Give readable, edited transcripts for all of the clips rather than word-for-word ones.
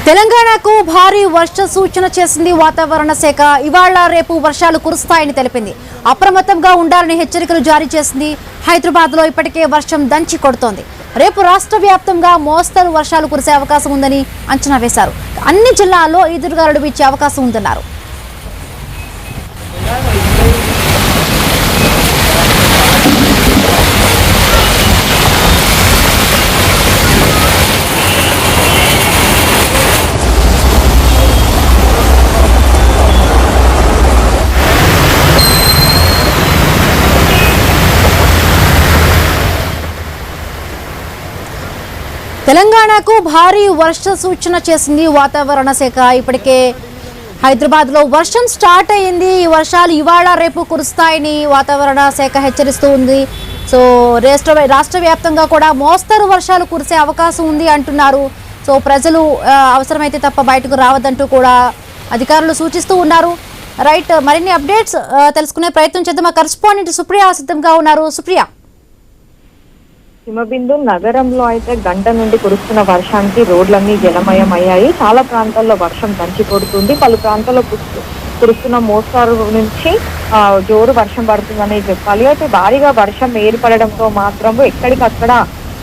తెలంగాణకు భారీ వర్ష సూచన చేసింది వాతావరణ శాఖ. ఇవాళ రేపు వర్షాలు కురుస్తాయని తెలిపింది. అప్రమత్తంగా ఉండాలని హెచ్చరికలు జారీ చేసింది. హైదరాబాద్ లో ఇప్పటికే వర్షం దంచి కొడుతోంది. రేపు రాష్ట్ర వ్యాప్తంగా మోస్తరు వర్షాలు కురిసే అవకాశం ఉందని అంచనా వేశారు. అన్ని జిల్లాల్లో ఈదురుగాలులు వీచే అవకాశం ఉందన్నారు. తెలంగాణకు భారీ వర్ష సూచన చేసింది వాతావరణ శాఖ. ఇప్పటికే హైదరాబాద్ లో వర్షం స్టార్ట్ అయ్యింది. ఈ వర్షాలు ఇవాళ రేపు కురుస్తాయని వాతావరణ శాఖ హెచ్చరిస్తూ ఉంది. సో రాష్ట్ర వ్యాప్తంగా కూడా మోస్తరు వర్షాలు కురిసే అవకాశం ఉంది అంటున్నారు. సో ప్రజలు అవసరమైతే తప్ప బయటకు రావద్దంటూ కూడా అధికారులు సూచిస్తూ ఉన్నారు. రైట్, మరిన్ని అప్డేట్స్ తెలుసుకునే ప్రయత్నం చేద్దాం. మా కరెస్పాండెంట్ సుప్రియ సిద్ధంగా ఉన్నారు. సుప్రియ, హిమబిందు నగరంలో అయితే గంట నుండి కురుస్తున్న వర్షానికి రోడ్లన్నీ జలమయం అయ్యాయి. చాలా ప్రాంతాల్లో వర్షం దంచి కొడుతుంది. పలు ప్రాంతాల్లో కురుస్తున్న మోస్తారు నుంచి జోరు వర్షం పడుతుందని చెప్పాలి. అయితే భారీగా వర్షం ఏర్పడడంతో మాత్రం ఎక్కడికక్కడ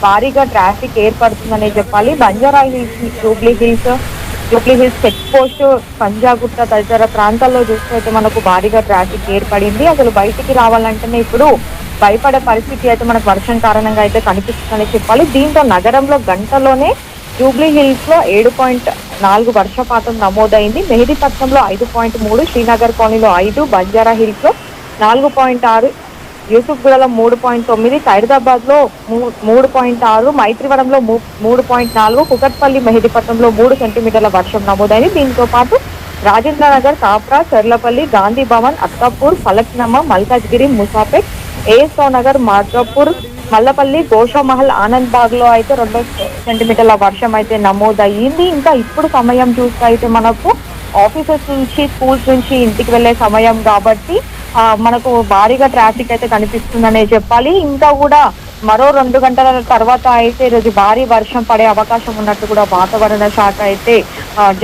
భారీగా ట్రాఫిక్ ఏర్పడుతుందనే చెప్పాలి. Banjara Hills, Jubilee Hills check post, Panjagutta తదితర ప్రాంతాల్లో చూస్తే మనకు భారీగా ట్రాఫిక్ ఏర్పడింది. అసలు బయటికి రావాలంటేనే ఇప్పుడు భయపడే పరిస్థితి అయితే మనకు వర్షం కారణంగా అయితే కనిపిస్తుందని చెప్పాలి. దీంతో నగరంలో గంటలోనే జూబ్లీ హిల్స్ లో 7.4 వర్షపాతం నమోదైంది. మెహదీపట్నంలో 5.3, శ్రీనగర్ కాలనీలో 5, బంజారా హిల్స్ లో 4.6, యూసుఫ్గూడలో 3.9, ఖైరదాబాద్ లో 3.6, మైత్రివరంలో 3.4, కుకట్పల్లి, మెహదీపట్నంలో 3 సెంటీమీటర్ల వర్షం నమోదైంది. దీంతో పాటు రాజేంద్రనగర్, కాప్రా, చర్లపల్లి, గాంధీ భవన్, అత్తాపూర్, ఫలక్నమ్మ, మల్కాజ్గిరి, ముసాపేట్, ఏఎస్ఓ నగర్, మాధవపూర్, మల్లపల్లి, గోషామహల్, ఆనంద్ బాగ్ లో అయితే 2 సెంటీమీటర్ల వర్షం అయితే నమోదయ్యింది. ఇంకా ఇప్పుడు సమయం చూస్తే అయితే మనకు ఆఫీసెస్ నుంచి, స్కూల్స్ నుంచి ఇంటికి వెళ్లే సమయం కాబట్టి మనకు భారీగా ట్రాఫిక్ అయితే కనిపిస్తుందనే చెప్పాలి. ఇంకా కూడా మరో 2 గంటల తర్వాత అయితే ఈరోజు భారీ వర్షం పడే అవకాశం ఉన్నట్టు కూడా వాతావరణ శాఖ అయితే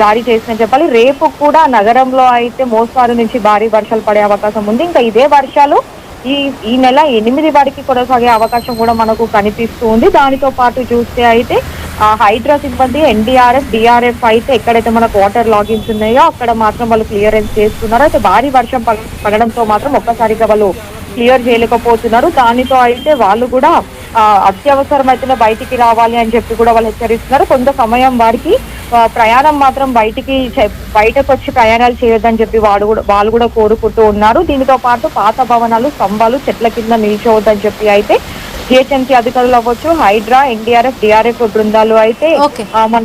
జారీ చేసిందని చెప్పాలి. రేపు కూడా నగరంలో అయితే మోస్తారు నుంచి భారీ వర్షాలు పడే అవకాశం ఉంది. ఇంకా ఇదే వర్షాలు ఈ నెల 8 వరకు కొనసాగే అవకాశం కూడా మనకు కనిపిస్తూ ఉంది. దానితో పాటు చూస్తే అయితే హైడ్రా సిబ్బంది, ఎన్డీఆర్ఎఫ్, డిఆర్ఎఫ్ అయితే ఎక్కడైతే మనకు వాటర్ లాగిన్స్ ఉన్నాయో అక్కడ మాత్రం వాళ్ళు క్లియరెన్స్ చేస్తున్నారు. అయితే భారీ వర్షం పడడంతో మాత్రం ఒక్కసారిగా వాళ్ళు క్లియర్ చేయలేకపోతున్నారు. దానితో అయితే వాళ్ళు కూడా అత్యవసరమైతేనే బయటికి రావాలి అని చెప్పి కూడా వాళ్ళు హెచ్చరిస్తున్నారు. కొంత సమయం వారికి ప్రయాణం మాత్రం బయటకు వచ్చి ప్రయాణాలు చేయొద్దని చెప్పి వాళ్ళు కూడా కోరుకుంటూ ఉన్నారు. దీనితో పాటు పాత భవనాలు, స్తంభాలు, చెట్ల కింద నిల్చోవద్దని చెప్పి అయితే జిహెచ్ఎంసీ అధికారులు అవ్వచ్చు, హైడ్రా, ఎన్డీఆర్ఎఫ్, డిఆర్ఎఫ్ బృందాలు అయితే మన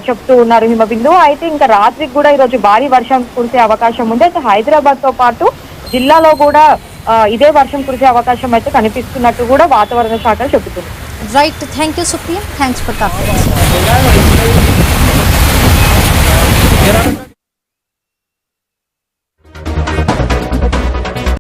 చెప్తూ ఉన్నారు. హిమబిందు అయితే ఇంకా రాత్రికి కూడా ఈరోజు భారీ వర్షం కురిసే అవకాశం ఉంది. అయితే హైదరాబాద్ తో పాటు జిల్లాలో కూడా ఇదే వర్షం కురిసే అవకాశం అయితే కనిపిస్తున్నట్టు కూడా వాతావరణ శాఖ చెబుతుంది. Right, thank you Supriya, thanks for talking.